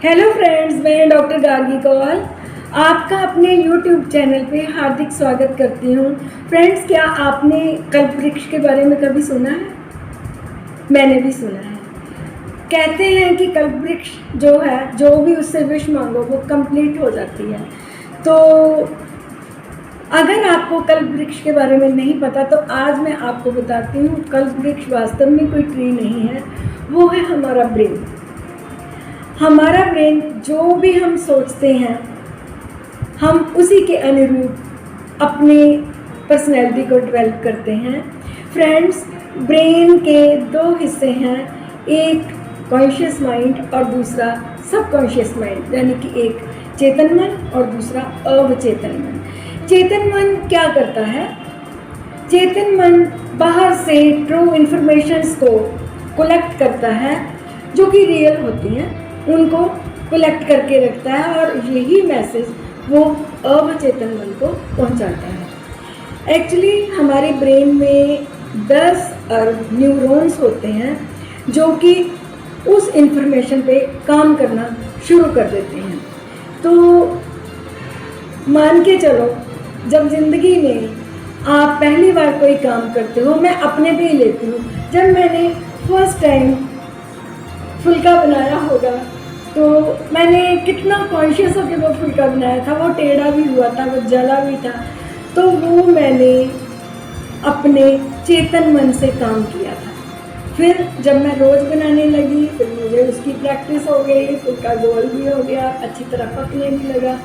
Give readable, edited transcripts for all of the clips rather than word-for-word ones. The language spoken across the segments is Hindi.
हेलो फ्रेंड्स, मैं डॉक्टर गार्गी कौल आपका अपने यूट्यूब चैनल पे हार्दिक स्वागत करती हूँ। फ्रेंड्स, क्या आपने कल्पवृक्ष के बारे में कभी सुना है? मैंने भी सुना है। कहते हैं कि कल्पवृक्ष जो है, जो भी उससे विश मांगो वो कंप्लीट हो जाती है। तो अगर आपको कल्पवृक्ष के बारे में नहीं पता तो आज मैं आपको बताती हूँ। कल्पवृक्ष वास्तव में कोई ट्री नहीं है, वो है हमारा ब्रेन। हमारा ब्रेन जो भी हम सोचते हैं, हम उसी के अनुरूप अपनी पर्सनैलिटी को डेवलप करते हैं। फ्रेंड्स, ब्रेन के दो हिस्से हैं, एक कॉन्शियस माइंड और दूसरा सबकॉन्शियस माइंड, यानी कि एक चेतन मन और दूसरा अवचेतन मन। चेतन मन क्या करता है? चेतन मन बाहर से ट्रू इन्फॉर्मेशंस को कलेक्ट करता है, जो कि रियल होती हैं, उनको कलेक्ट करके रखता है और यही मैसेज वो अवचेतन मन को पहुंचाता है। एक्चुअली हमारे ब्रेन में 10 अरब न्यूरॉन्स होते हैं, जो कि उस इंफॉर्मेशन पे काम करना शुरू कर देते हैं। तो मान के चलो, जब ज़िंदगी में आप पहली बार कोई काम करते हो, मैं अपने पे ही लेती हूँ, जब मैंने फर्स्ट टाइम फुल्का बनाया होगा तो मैंने कितना कॉन्शियस होकर वो फुल्का बनाया था। वो टेढ़ा भी हुआ था, वो जला भी था, तो वो मैंने अपने चेतन मन से काम किया था। फिर जब मैं रोज़ बनाने लगी, फिर मुझे उसकी प्रैक्टिस हो गई, फुल्का गोल भी हो गया, अच्छी तरह पकने भी लगा।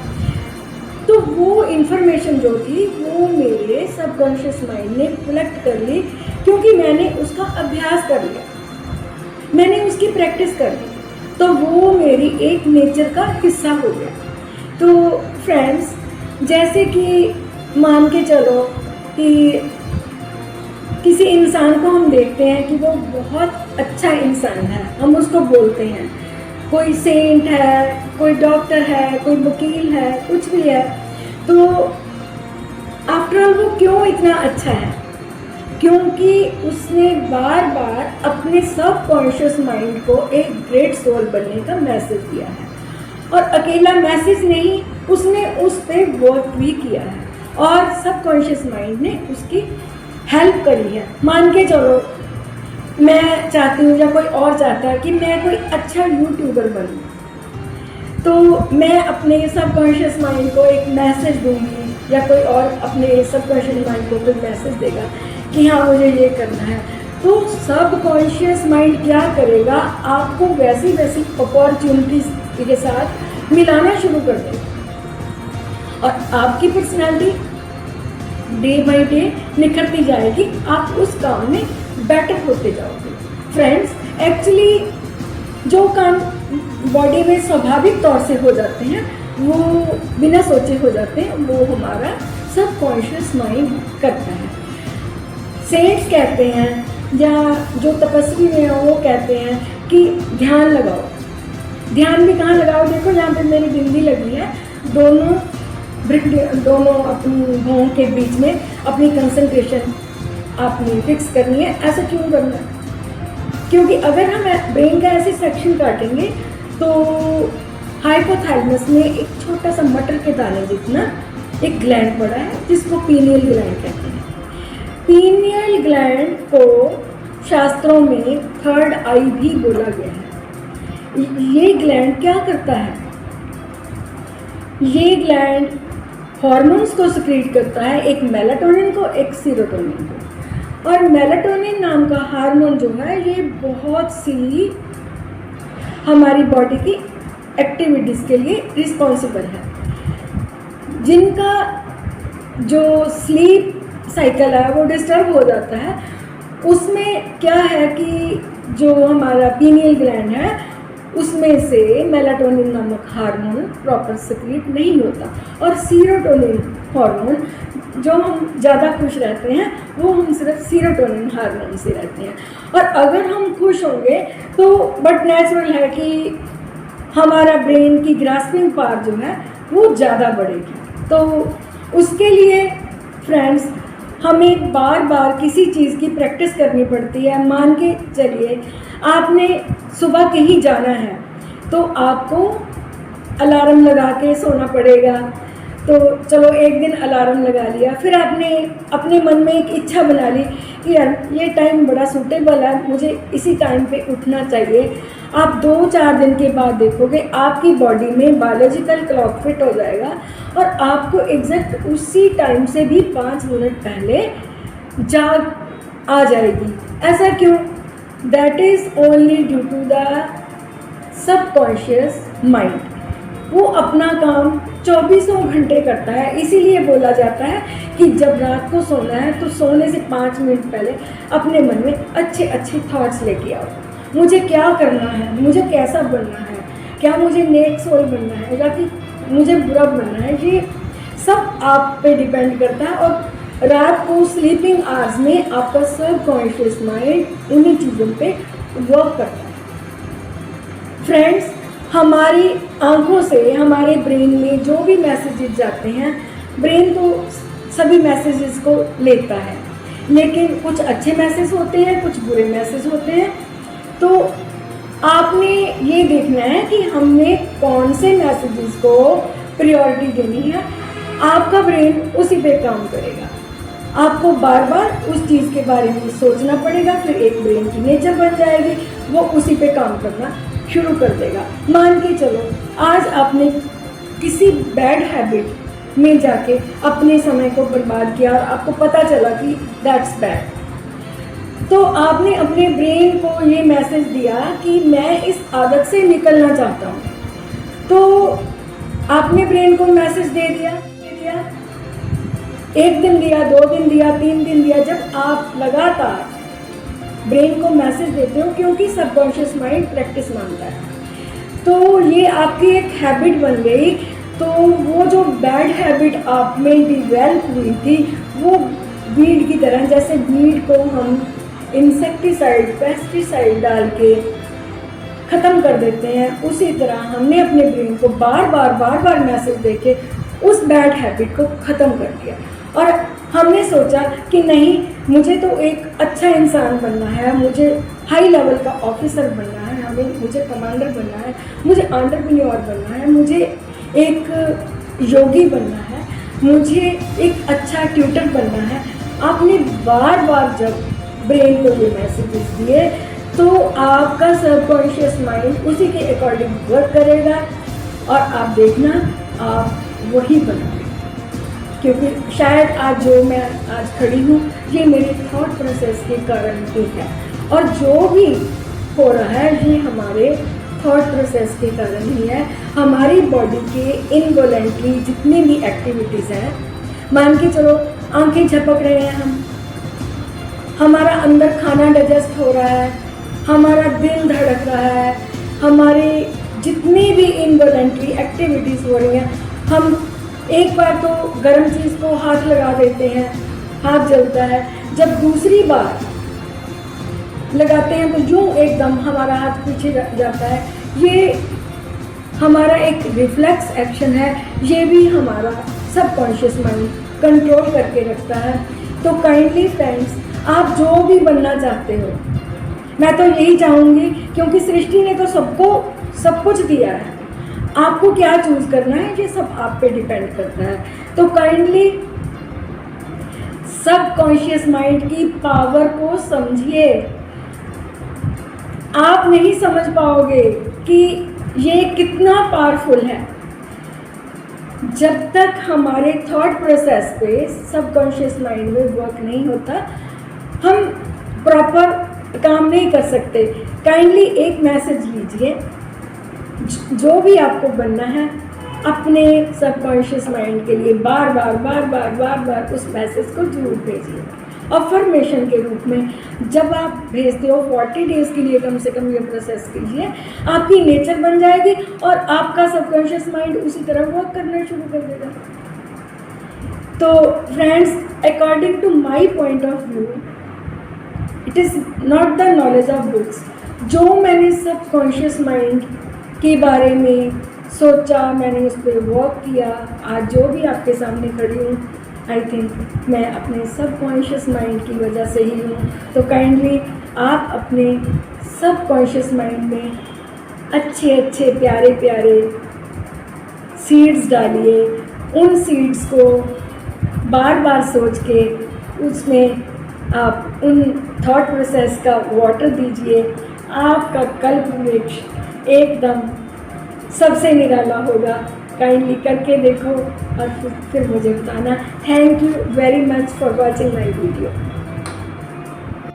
तो वो इन्फॉर्मेशन जो थी वो मेरे सबकॉन्शियस माइंड ने कलेक्ट कर ली, क्योंकि मैंने उसका अभ्यास कर लिया, मैंने उसकी प्रैक्टिस कर ली, तो वो मेरी एक नेचर का हिस्सा हो गया। तो फ्रेंड्स, जैसे कि मान के चलो कि किसी इंसान को हम देखते हैं कि वो बहुत अच्छा इंसान है, हम उसको बोलते हैं, कोई सेंट है, कोई डॉक्टर है, कोई वकील है, कुछ भी है, तो आफ्टर ऑल वो क्यों इतना अच्छा है? क्योंकि उसने बार बार अपने सबकॉन्शियस माइंड को एक ग्रेट सोल बनने का मैसेज दिया है। और अकेला मैसेज नहीं, उसने उस पर वर्क भी किया है और सबकॉन्शियस माइंड ने उसकी हेल्प करी है। मान के चलो, मैं चाहती हूँ या कोई और चाहता है कि मैं कोई अच्छा यूट्यूबर बनूँ, तो मैं अपने सबकॉन्शियस माइंड को एक मैसेज दूंगी, या कोई और अपने सबकॉन्शियस माइंड को कोई मैसेज देगा कि हाँ मुझे ये करना है। तो सबकॉन्शियस माइंड क्या करेगा? आपको वैसी वैसी अपॉर्चुनिटीज के साथ मिलाना शुरू कर देगा और आपकी पर्सनालिटी डे बाय डे निखरती जाएगी, आप उस काम में बेटर होते जाओगे। फ्रेंड्स, एक्चुअली जो काम बॉडी में स्वाभाविक तौर से हो जाते हैं, वो बिना सोचे हो जाते हैं, वो हमारा सबकॉन्शियस माइंड करता है। सेंट्स कहते हैं या जो तपस्वी में हो वो कहते हैं कि ध्यान लगाओ। ध्यान भी कहाँ लगाओ? देखो, यहाँ पे मेरी बिंदी लगी है, दोनों अपनी भौं के बीच में अपनी कंसंट्रेशन आपने फिक्स करनी है। ऐसा क्यों करना है? क्योंकि अगर हम ब्रेन का ऐसे सेक्शन काटेंगे तो हाइपोथैलेमस में एक छोटा सा मटर के दाने जितना एक ग्लैंड पड़ा है, जिसको पीनियल ग्लैंड कहते हैं। पीनियल ग्लैंड को शास्त्रों में थर्ड आई भी बोला गया है। ये ग्लैंड क्या करता है? ये ग्लैंड हॉर्मोन्स को सिक्रीट करता है, एक मेलाटोनिन को, एक सीरोटोनिन को। और मेलाटोनिन नाम का हार्मोन जो है, ये बहुत सी हमारी बॉडी की एक्टिविटीज़ के लिए रिस्पॉन्सिबल है। जिनका जो स्लीप साइकिल है वो डिस्टर्ब हो जाता है, उसमें क्या है कि जो हमारा पीनियल ग्लैंड है उसमें से मेलाटोनिन नामक हार्मोन प्रॉपर सिक्रीट नहीं होता, और सीरोटोनिन हार्मोन जो हम ज़्यादा खुश रहते हैं वो हम सिर्फ सीरोटोनिन हार्मोन से रहते हैं। और अगर हम खुश होंगे तो बट नेचुरल है कि हमारा ब्रेन की ग्रास्पिंग पावर जो है वो ज़्यादा बढ़ेगी। तो उसके लिए फ्रेंड्स, हमें बार बार किसी चीज़ की प्रैक्टिस करनी पड़ती है। मान के चलिए, आपने सुबह कहीं जाना है, तो आपको अलार्म लगा के सोना पड़ेगा। तो चलो एक दिन अलार्म लगा लिया, फिर आपने अपने मन में एक इच्छा बना ली कि यार ये टाइम बड़ा सूटेबल है, मुझे इसी टाइम पे उठना चाहिए। आप 2-4 दिन के बाद देखोगे आपकी बॉडी में बायोलॉजिकल क्लॉक फिट हो जाएगा और आपको एग्जैक्ट उसी टाइम से भी 5 मिनट पहले जाग आ जाएगी। ऐसा क्यों? That is only due to the subconscious mind. वो अपना काम 24 घंटे करता है। इसीलिए बोला जाता है कि जब रात को सोना है तो सोने से 5 मिनट पहले अपने मन में अच्छे अच्छे थॉट्स लेके आओ। मुझे क्या करना है, मुझे कैसा बनना है, क्या मुझे नेक सोल बनना है या कि मुझे बुरा बनना है, ये सब आप पे डिपेंड करता है। और रात को स्लीपिंग आवर्स में आपका सबकॉन्शियस माइंड उन्हीं चीज़ों पे वर्क करता है। फ्रेंड्स, हमारी आंखों से हमारे ब्रेन में जो भी मैसेजेस जाते हैं, ब्रेन तो सभी मैसेजेस को लेता है, लेकिन कुछ अच्छे मैसेज होते हैं, कुछ बुरे मैसेज होते हैं। तो आपने ये देखना है कि हमने कौन से मैसेजेस को प्रायोरिटी देनी है। आपका ब्रेन उसी पे काम करेगा। आपको बार बार उस चीज़ के बारे में सोचना पड़ेगा, फिर एक ब्रेन की नेचर बन जाएगी, वो उसी पे काम करना शुरू कर देगा। मान के चलो आज आपने किसी बैड हैबिट में जाके अपने समय को बर्बाद किया और आपको पता चला कि दैट्स बैड, तो आपने अपने ब्रेन को ये मैसेज दिया कि मैं इस आदत से निकलना चाहता हूँ। तो आपने ब्रेन को मैसेज दे दिया, एक दिन दिया, 2 दिन दिया, 3 दिन दिया। जब आप लगातार ब्रेन को मैसेज देते हो, क्योंकि सबकॉन्शियस माइंड प्रैक्टिस मांगता है, तो ये आपकी एक हैबिट बन गई। तो वो जो बैड हैबिट आप में डिवेल्प हुई थी, वो वीड की तरह, जैसे वीड को हम इंसेक्टिसाइड, पेस्टिसाइड डाल के ख़त्म कर देते हैं, उसी तरह हमने अपने ब्रेन को बार बार मैसेज देके उस बैड हैबिट को ख़त्म कर दिया। और हमने सोचा कि नहीं, मुझे तो एक अच्छा इंसान बनना है, मुझे हाई लेवल का ऑफिसर बनना है, मुझे कमांडर बनना है, मुझे एंटरप्रेन्योर बनना है, मुझे एक योगी बनना है, मुझे एक अच्छा ट्यूटर बनना है। आपने बार बार जब ब्रेन को ये मैसेजेस दिए, तो आपका सबकॉन्शियस माइंड उसी के अकॉर्डिंग वर्क करेगा और आप देखना आप वही बनोगे। क्योंकि शायद आज जो मैं आज खड़ी हूँ, ये मेरे थॉट प्रोसेस के कारण ही है, और जो भी हो रहा है ये हमारे थॉट प्रोसेस के कारण ही है। हमारी बॉडी के इनवॉलेंटरी जितनी भी एक्टिविटीज़ हैं, मान के चलो आंखें झपक रहे हैं हम, हमारा अंदर खाना डाइजेस्ट हो रहा है, हमारा दिल धड़क रहा है, हमारे जितनी भी इनवॉलेंटरी एक्टिविटीज़ हो रही हैं, हम एक बार तो गर्म चीज़ को हाथ लगा देते हैं, हाथ जलता है, जब दूसरी बार लगाते हैं तो यूँ एकदम हमारा हाथ पीछे जाता है। ये हमारा एक रिफ्लेक्स एक्शन है, ये भी हमारा सबकॉन्शियस माइंड कंट्रोल करके रखता है। तो काइंडली फ्रेंड्स, आप जो भी बनना चाहते हो, मैं तो यही चाहूँगी, क्योंकि सृष्टि ने तो सबको सब कुछ दिया है, आपको क्या चूज़ करना है ये सब आप पे डिपेंड करता है। तो काइंडली सबकॉन्शियस माइंड की पावर को समझिए। आप नहीं समझ पाओगे कि ये कितना पावरफुल है जब तक हमारे थॉट प्रोसेस पे सबकॉन्शियस माइंड में वर्क नहीं होता, हम प्रॉपर काम नहीं कर सकते। काइंडली एक मैसेज लीजिए, जो भी आपको बनना है अपने सबकॉन्शियस माइंड के लिए बार बार उस मैसेज को जरूर भेजिए। अफर्मेशन के रूप में जब आप भेजते हो 40 डेज़ के लिए कम से कम ये प्रोसेस कीजिए, आपकी नेचर बन जाएगी और आपका सबकॉन्शियस माइंड उसी तरह वर्क करना शुरू कर देगा। तो friends, according to my point of view, it is not the knowledge of books. जो मैंने सबकॉन्शियस माइंड के बारे में सोचा, मैंने उस पर वर्क किया, आज जो भी आपके सामने खड़ी हूँ, आई थिंक मैं अपने सबकॉन्शियस माइंड की वजह से ही हूँ। तो काइंडली आप अपने सबकॉन्शियस माइंड में अच्छे अच्छे प्यारे प्यारे सीड्स डालिए। उन सीड्स को बार बार सोच के उसमें आप उन थॉट प्रोसेस का वाटर दीजिए। आपका कल्प वृक्ष एकदम सबसे निराला होगा। काइंडली करके देखो और फिर मुझे बताना। Thank you very much for watching my video.